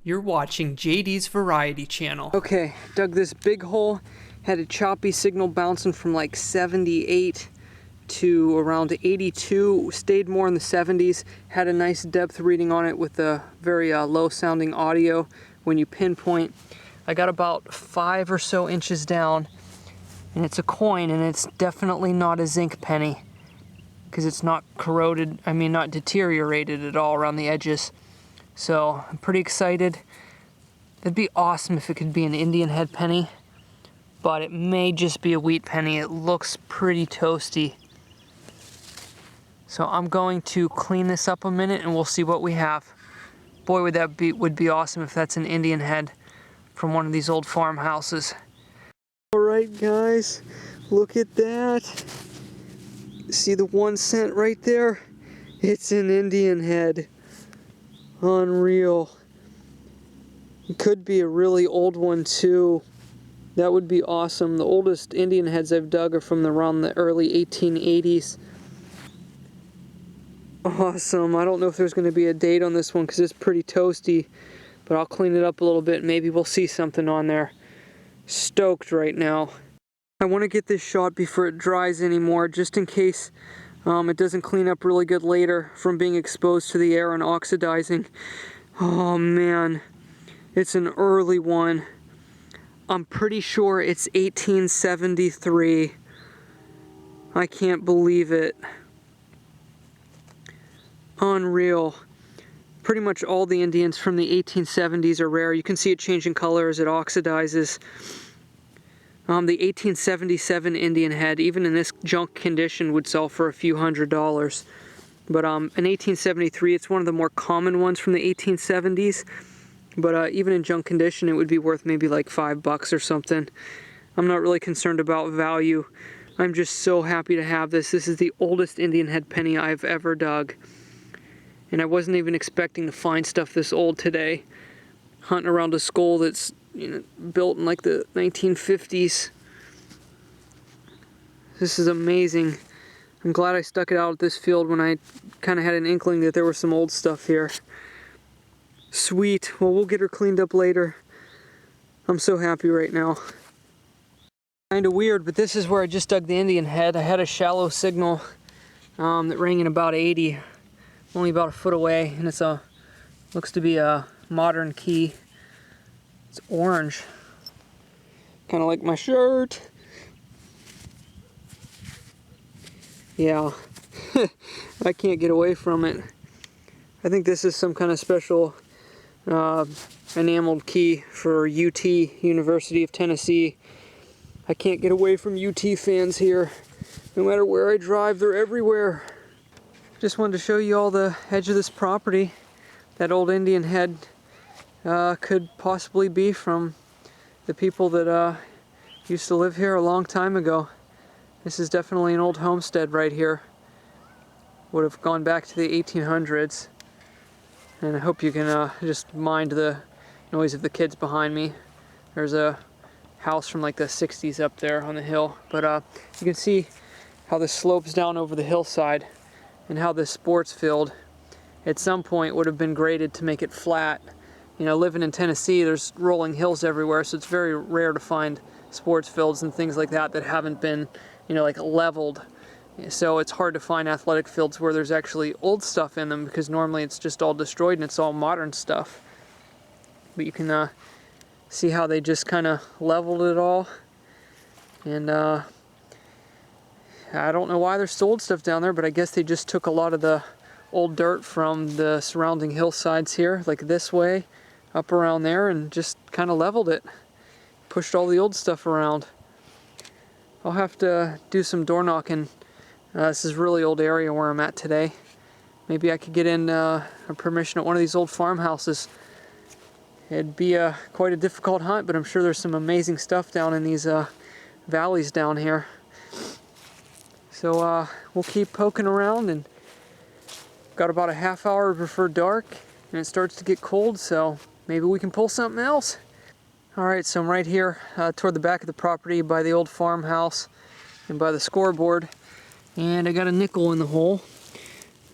You're watching JD's Variety Channel. Okay, dug this big hole, had a choppy signal bouncing from like 78 to around 82, stayed more in the 70s, had a nice depth reading on it with a very low sounding audio when you pinpoint. I got about 5 or so inches down, and it's a coin, and it's definitely not a zinc penny because it's not corroded, not deteriorated at all around the edges. So I'm pretty excited. It'd be awesome if it could be an Indian head penny, but it may just be a wheat penny. It looks pretty toasty. So I'm going to clean this up a minute and we'll see what we have. Boy, would be awesome if that's an Indian head from one of these old farmhouses. All right, guys, look at that. See the 1 cent right there? It's an Indian head. Unreal. It could be a really old one too. That would be awesome. The oldest Indian heads I've dug are from around the early 1880s. Awesome. I don't know if there's going to be a date on this one because it's pretty toasty, but I'll clean it up a little bit. Maybe we'll see something on there. Stoked right now. I want to get this shot before it dries anymore, just in case it doesn't clean up really good later from being exposed to the air and oxidizing. Oh man, it's an early one. I'm pretty sure it's 1873. I can't believe it. Unreal. Pretty much all the Indians from the 1870s are rare. You can see it changing color as it oxidizes. The 1877 Indian head, even in this junk condition, would sell for a few $100s. But in 1873, it's one of the more common ones from the 1870s. But even in junk condition, it would be worth maybe like $5 or something. I'm not really concerned about value. I'm just so happy to have this. This is the oldest Indian head penny I've ever dug. And I wasn't even expecting to find stuff this old today. Hunting around a skull that's built in like the 1950s. This is amazing. I'm glad I stuck it out at this field when I kind of had an inkling that there was some old stuff here. Sweet. Well, we'll get her cleaned up later. I'm so happy right now. Kind of weird, but this is where I just dug the Indian head. I had a shallow signal that rang in about 80, only about a foot away, and it's looks to be a modern key. It's orange, kind of like my shirt. Yeah, I can't get away from it. I think this is some kind of special enameled key for UT, University of Tennessee. I can't get away from UT fans here. No matter where I drive, they're everywhere. Just wanted to show you all the edge of this property. That old Indian head could possibly be from the people that used to live here a long time ago. This is definitely an old homestead right here. Would have gone back to the 1800s. And I hope you can just mind the noise of the kids behind me. There's a house from like the 60s up there on the hill. But you can see how this slopes down over the hillside and how this sports field at some point would have been graded to make it flat. Living in Tennessee, there's rolling hills everywhere, so it's very rare to find sports fields and things like that that haven't been, like leveled. So it's hard to find athletic fields where there's actually old stuff in them because normally it's just all destroyed and it's all modern stuff. But you can see how they just kind of leveled it all. And I don't know why there's still old stuff down there, but I guess they just took a lot of the old dirt from the surrounding hillsides here, like this way, up around there, and just kind of leveled it. Pushed all the old stuff around. I'll have to do some door knocking. This is a really old area where I'm at today. Maybe I could get in a permission at one of these old farmhouses. It'd be quite a difficult hunt, but I'm sure there's some amazing stuff down in these valleys down here. So we'll keep poking around, and got about a half hour before dark, and it starts to get cold, so maybe we can pull something else. Alright, so I'm right here toward the back of the property by the old farmhouse and by the scoreboard, and I got a nickel in the hole.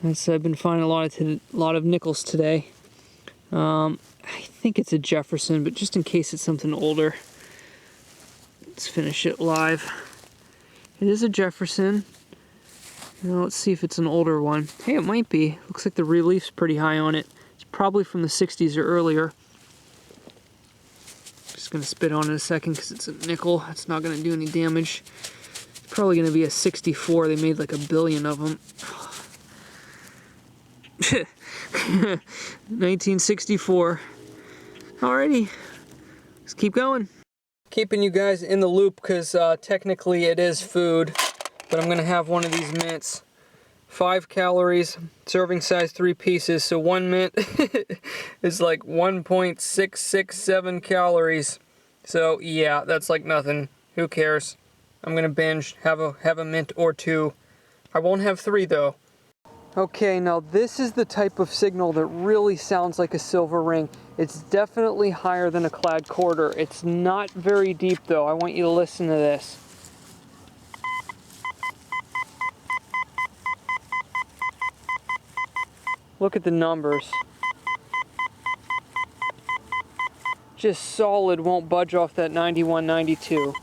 I've been finding a lot of nickels today. I think it's a Jefferson, but just in case it's something older, let's finish it live. It is a Jefferson. Now let's see if it's an older one. Hey, it might be. Looks like the relief's pretty high on it. It's probably from the 60s or earlier. Just gonna spit on it in a second because it's a nickel. It's not gonna do any damage. It's probably gonna be a 64. They made like a billion of them. 1964. Alrighty, let's keep going. Keeping you guys in the loop because technically it is food, but I'm gonna have one of these mints. 5 calories, serving size 3 pieces, so 1 mint is like 1.667 calories. So yeah, that's like nothing. Who cares? I'm gonna binge, have a mint or 2. I won't have 3 though. Okay, now this is the type of signal that really sounds like a silver ring. It's definitely higher than a clad quarter. It's not very deep though. I want you to listen to this. Look at the numbers. Just solid, won't budge off that 91, 92.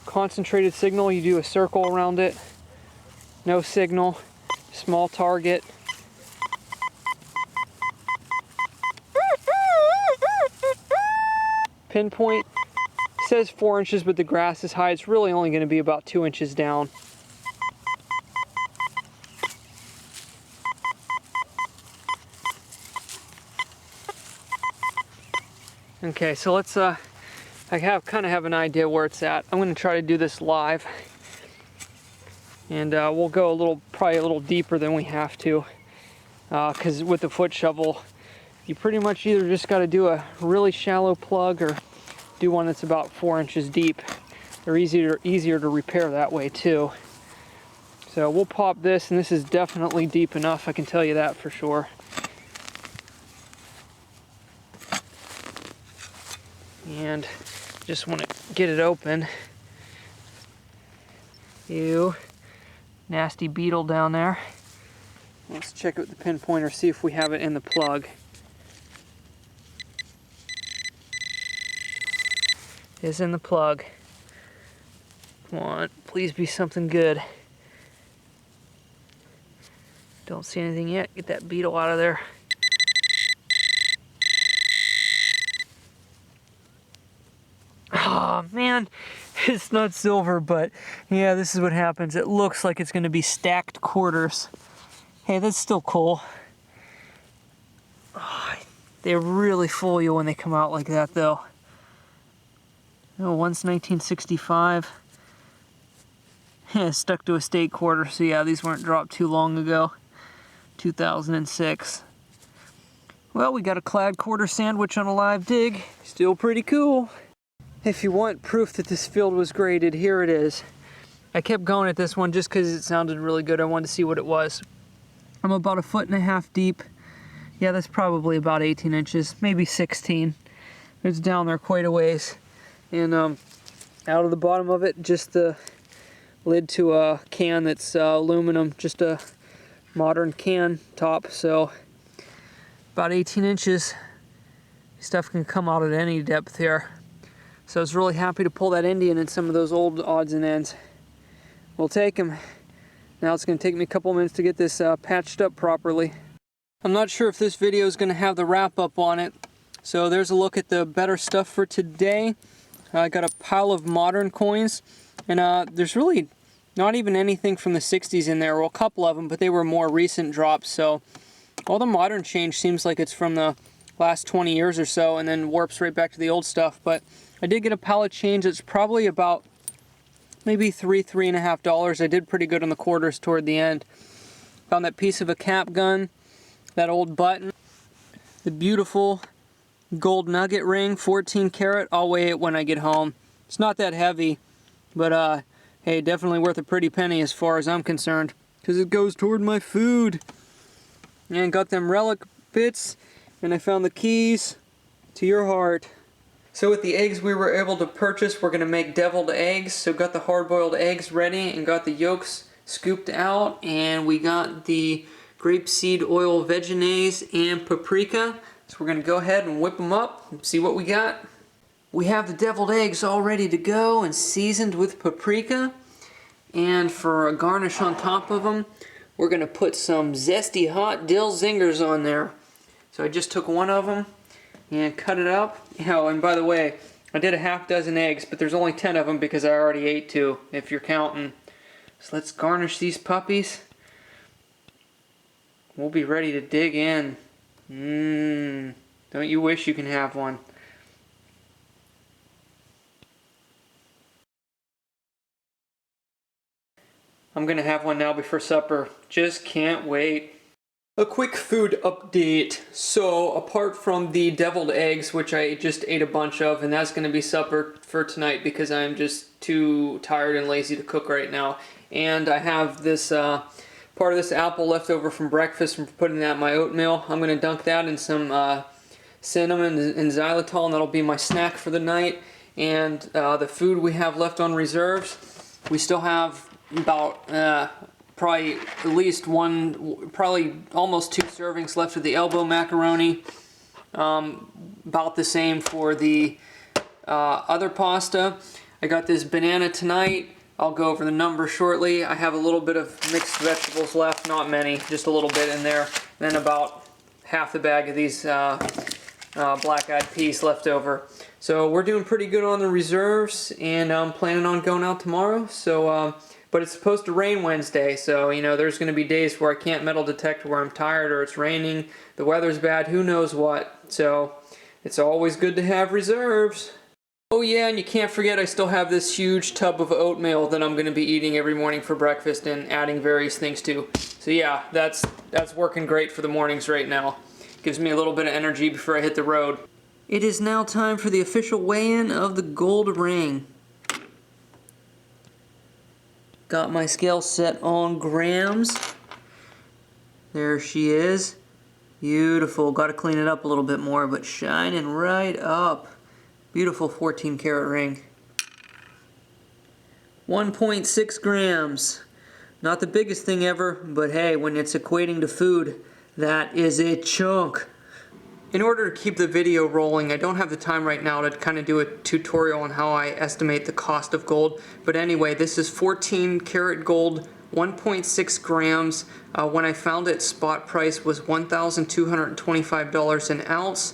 Concentrated signal, you do a circle around it. No signal, small target. Pinpoint, says 4 inches, but the grass is high. It's really only going to be about 2 inches down. Okay, so let's, I kind of have an idea where it's at. I'm going to try to do this live. And we'll go probably a little deeper than we have to. Because with the foot shovel, you pretty much either just got to do a really shallow plug or do one that's about 4 inches deep. They're easier to repair that way too. So we'll pop this, and this is definitely deep enough, I can tell you that for sure. And just want to get it open. Ew, nasty beetle down there. Let's check it with the pinpointer, see if we have it in the plug. It is in the plug. Come on, please be something good. Don't see anything yet. Get that beetle out of there. Oh man, it's not silver, but yeah, this is what happens. It looks like it's going to be stacked quarters. Hey, that's still cool. Oh, they really fool you when they come out like that, though. Oh, one's 1965. Yeah, stuck to a state quarter, so yeah, these weren't dropped too long ago. 2006. Well, we got a clad quarter sandwich on a live dig. Still pretty cool. If you want proof that this field was graded, here it is. I kept going at this one just because it sounded really good. I wanted to see what it was. I'm about 1.5 feet deep. Yeah, that's probably about 18 inches, maybe 16. It's down there quite a ways. And out of the bottom of it, just the lid to a can that's aluminum, just a modern can top. So about 18 inches. Stuff can come out at any depth here. So I was really happy to pull that Indian and some of those old odds and ends. We'll take them. Now it's going to take me a couple minutes to get this patched up properly. I'm not sure if this video is going to have the wrap up on it. So there's a look at the better stuff for today. I got a pile of modern coins. And there's really not even anything from the 60s in there. Well, a couple of them, but they were more recent drops. So all the modern change seems like it's from the last 20 years or so and then warps right back to the old stuff. But I did get a pallet change. It's probably about maybe $3.50. I did pretty good on the quarters toward the end. Found that piece of a cap gun, that old button, the beautiful gold nugget ring, 14 karat. I'll weigh it when I get home. It's not that heavy, but hey, definitely worth a pretty penny as far as I'm concerned, because it goes toward my food. And got them relic bits, and I found the keys to your heart. So with the eggs we were able to purchase, we're going to make deviled eggs. So got the hard-boiled eggs ready and got the yolks scooped out, and we got the grapeseed oil vegetables, and paprika. So we're going to go ahead and whip them up and see what we got. We have the deviled eggs all ready to go and seasoned with paprika. And for a garnish on top of them, we're going to put some zesty hot dill zingers on there. So I just took one of them and cut it up. Oh, and by the way, I did a half dozen eggs, but there's only 10 of them because I already ate 2, if you're counting. So let's garnish these puppies. We'll be ready to dig in. Don't you wish you can have one? I'm gonna have one now before supper. Just can't wait. A quick food update. So apart from the deviled eggs, which I just ate a bunch of, and that's gonna be supper for tonight because I'm just too tired and lazy to cook right now. And I have this part of this apple left over from breakfast from putting that in my oatmeal. I'm gonna dunk that in some cinnamon and xylitol, and that'll be my snack for the night. And the food we have left on reserves, we still have about probably at least one, probably almost 2 servings left of the elbow macaroni. About the same for the other pasta. I got this banana tonight. I'll go over the number shortly. I have a little bit of mixed vegetables left, not many, just a little bit in there. Then about half the bag of these black-eyed peas left over. So we're doing pretty good on the reserves, and I'm planning on going out tomorrow. So, but it's supposed to rain Wednesday, so you know there's going to be days where I can't metal detect, where I'm tired, or it's raining, the weather's bad, who knows what. So it's always good to have reserves. Oh yeah, and you can't forget I still have this huge tub of oatmeal that I'm going to be eating every morning for breakfast and adding various things to. So yeah, that's working great for the mornings right now. Gives me a little bit of energy before I hit the road. It is now time for the official weigh-in of the gold ring. Got my scale set on grams. There she is. Beautiful. Got to clean it up a little bit more, but shining right up. Beautiful 14 karat ring. 1.6 grams. Not the biggest thing ever, but hey, when it's equating to food, that is a chunk. In order to keep the video rolling, I don't have the time right now to kind of do a tutorial on how I estimate the cost of gold. But anyway, this is 14 karat gold, 1.6 grams. When I found it, spot price was $1,225 an ounce.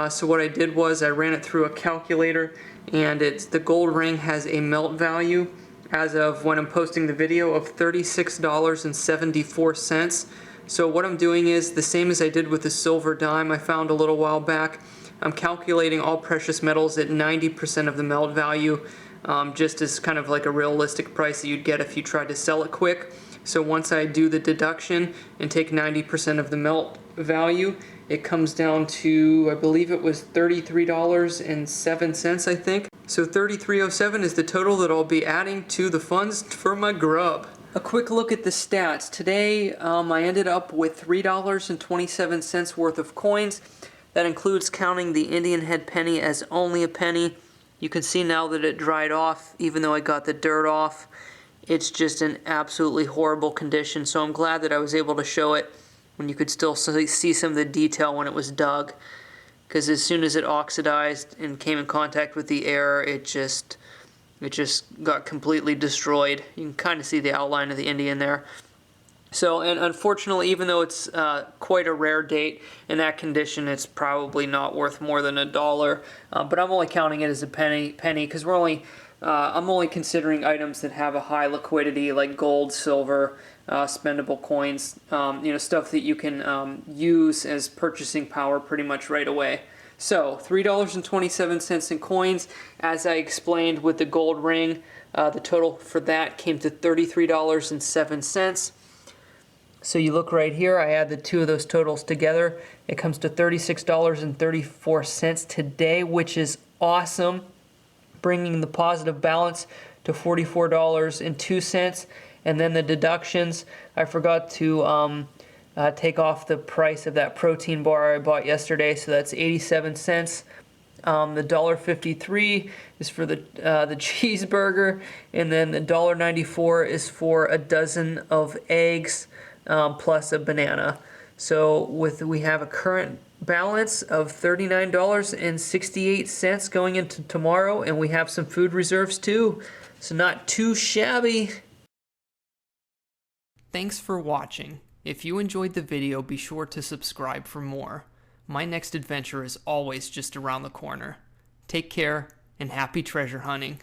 So what I did was I ran it through a calculator, and the gold ring has a melt value as of when I'm posting the video of $36.74. So what I'm doing is the same as I did with the silver dime I found a little while back. I'm calculating all precious metals at 90% of the melt value, just as kind of like a realistic price that you'd get if you tried to sell it quick. So once I do the deduction and take 90% of the melt value, it comes down to, I believe it was $33.07, I think. So $33.07 is the total that I'll be adding to the funds for my grub. A quick look at the stats. Today, I ended up with $3.27 worth of coins. That includes counting the Indian head penny as only a penny. You can see now that it dried off, even though I got the dirt off. It's just in absolutely horrible condition, so I'm glad that I was able to show it when you could still see some of the detail when it was dug. Because as soon as it oxidized and came in contact with the air, it just got completely destroyed. You can kind of see the outline of the Indian there. So, and unfortunately, even though it's quite a rare date, in that condition, it's probably not worth more than $1. But I'm only counting it as a penny because I'm only considering items that have a high liquidity, like gold, silver, spendable coins, stuff that you can use as purchasing power pretty much right away. So, $3.27 in coins. As I explained with the gold ring, the total for that came to $33.07. So you look right here, I add the two of those totals together. It comes to $36.34 today, which is awesome, bringing the positive balance to $44.02. And then the deductions, I forgot to take off the price of that protein bar I bought yesterday, so that's 87 cents. The $1.53 is for the cheeseburger, and then the $1.94 is for a dozen of eggs. plus a banana. So we have a current balance of $39.68 going into tomorrow, and we have some food reserves too. So not too shabby. Thanks for watching. If you enjoyed the video, be sure to subscribe for more. My next adventure is always just around the corner. Take care and happy treasure hunting.